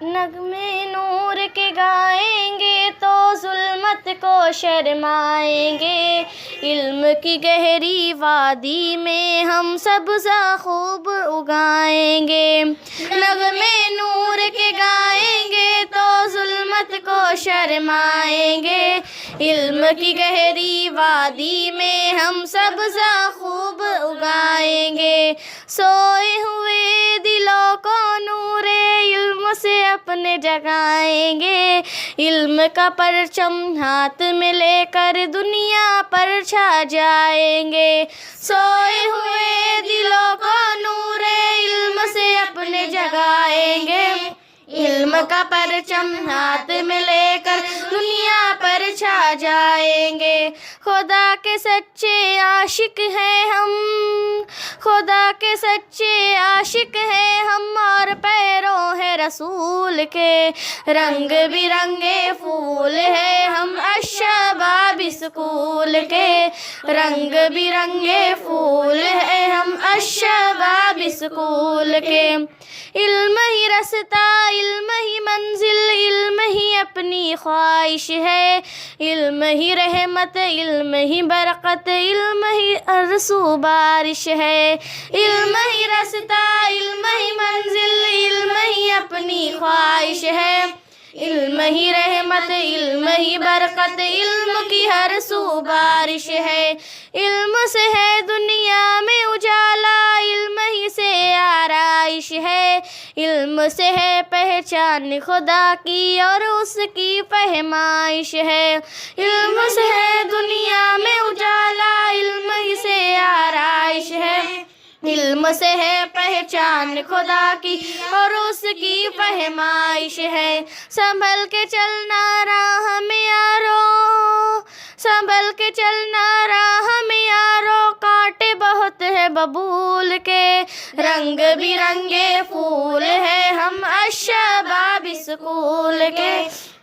नगमे नूर के गाएंगे तो जुल्मत को शर्माएंगे। इल्म की गहरी वादी में हम सब्ज़ा खूब उगाएंगे। नगमे नूर के गाएंगे तो जुल्मत को शर्माएंगे। इल्म की गहरी वादी में हम सब्ज़ा खूब उगाएंगे। सोए हुए दिलों को नूरे इल्म से अपने जगाएंगे। इल्म का परचम हाथ में लेकर दुनिया पर छा जाएंगे। सोए हुए दिलों को नूरे इल्म से अपने जगाएंगे। इल्म का परचम हाथ में लेकर दुनिया पर छा जाएंगे। खुदा के सच्चे आशिक हैं हम, खुदा के सच्चे आशिक हैं हम, और पैरों है रसूल के। रंग बिरंगे फूल है हम अशबाब स्कूल के। रंग बिरंगे फूल है हम अशबाब स्कूल के। इल्म ही रास्ता, इल्म ही मंजिल, इल्म ही अपनी ख्वाहिश है। इल्म ही रहमत, इल्म ही बरकत, इल्म ही अरसू बारिश है। इल्म ही रास्ता, इल्म ही मंजिल, इल्म ही अपनी ख्वाहिश है। इल्म ही रहमत, इल्म ही बरकत, इल्म की हर सू बारिश है। इल्म से है दुनिया में उजाला, इल्म ही से आराइश है। इल्म से है पहचान खुदा की और उसकी फहमाइश है। इल्म से है दुनिया में उजाला, इल्म ही से आराइश है। इल्म से है पहचान खुदा की और उसकी फहमाइश है। संभल के चलना राह में यारो, संभल के चलना राह में यारो, कांटे बहुत है बबूल के। रंग बिरंगे फूल है हम अशबाब स्कूल के।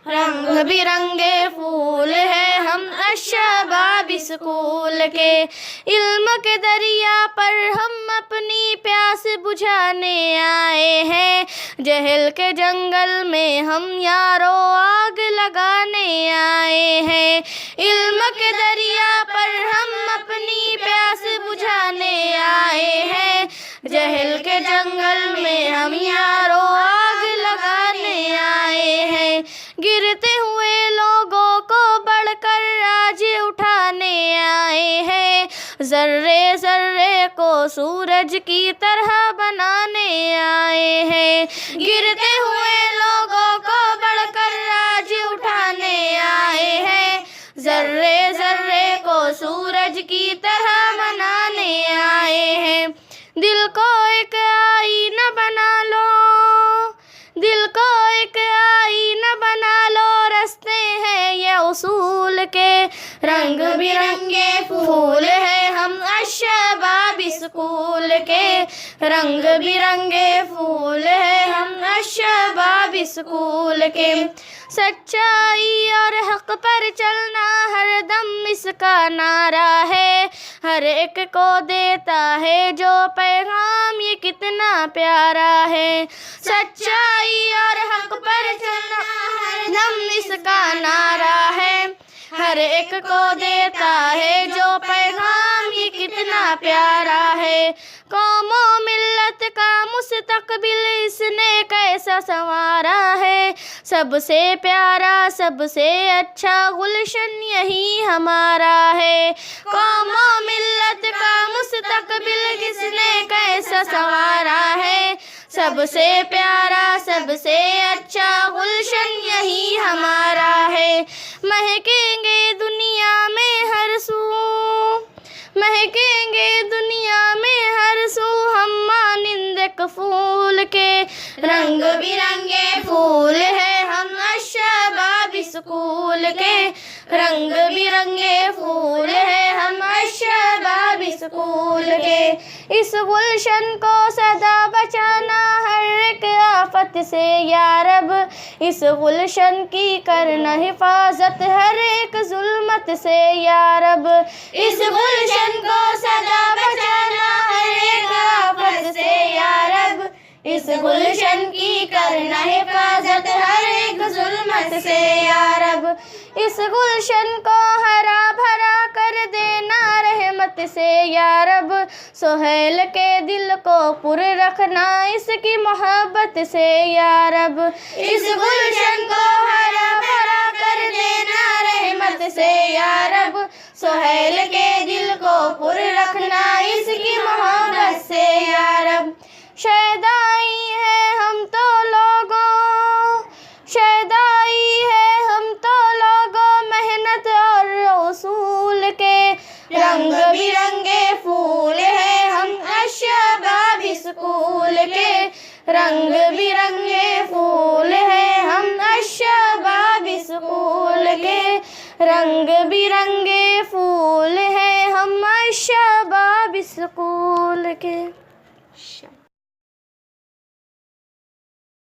रंग बिरंगे फूल है हम अशबाब स्कूल के। इल्म के दरिया पर हम अपनी प्यास बुझाने आए हैं। जहल के जंगल में हम यारो आग लगाने आए हैं। इल्म के दरिया पर हम अपनी प्यास बुझाने आए हैं। जहल के जंगल में हम यारो आग लगाने आए हैं। गिरते हुए लोगों को बढ़कर आज उठाने आए हैं। जर्रे जर्रे को सूरज की तरह बनाने आए हैं। गिरते हुए लोगों को बढ़कर आज उठाने आए हैं। जर्रे जर्रे को सूरज की तरह बनाने आए हैं। दिल को एक आईना बना लो, दिल को एक आईना बना लो, रास्ते हैं ये उसूल के। रंग बिरंगे फूल है हम अशबाब स्कूल के। रंग बिरंगे फूल है हम अशबाब स्कूल के। सच्चाई और हक पर चलना हर दम इसका नारा है। हर एक को देता है जो पैगाम, ये कितना प्यारा है। सच्चाई और हक पर चलना हर दम इसका नारा है। हर एक को देता है जो पैगाम, ये कितना प्यारा है। कौमों मिल्लत का मुस्तकबिल इसने कैसा संवारा है। सबसे प्यारा सबसे अच्छा गुलशन यही हमारा है। कौमों मिल्लत का मुस्तकबिल किसने कैसा संवारा है। सबसे प्यारा सबसे अच्छा गुलशन यही हमारा है। महकेंगे दुनिया में हर सू, महकेंगे दुनिया में हर सू हम मानिंद फूल के। रंग बिरंगे फूल है हम अशबाब स्कूल के। रंग बिरंगे फूल है हम अशबाब स्कूल के। इस गुलशन को सदा बचाना हर एक आफत से या रब। इस गुलशन की करना हिफाजत हर एक जुल्मत से या रब। इस गुलशन को सदा बचाना हर एक आफत से या रब। इस गुलशन की करना हिफाजत से या रब। इस गुलशन को हरा भरा कर देना रहमत से या रब। सुहेल के दिल को पुर रखना इसकी मोहब्बत से या रब। इस गुलशन को हरा भरा कर देना रहमत से या रब। सुहेल के दिल को पुर रखना इसकी मोहब्बत से या रब। शैदाई है हम तो लोगों, शैदाई है हम तो लोगों मेहनत और उसूल के। रंग बिरंगे फूल हैं हम अशबाब स्कूल के। रंग बिरंगे फूल हैं हम अशबाब स्कूल के। रंग बिरंगे फूल हैं हम अशबाब स्कूल के।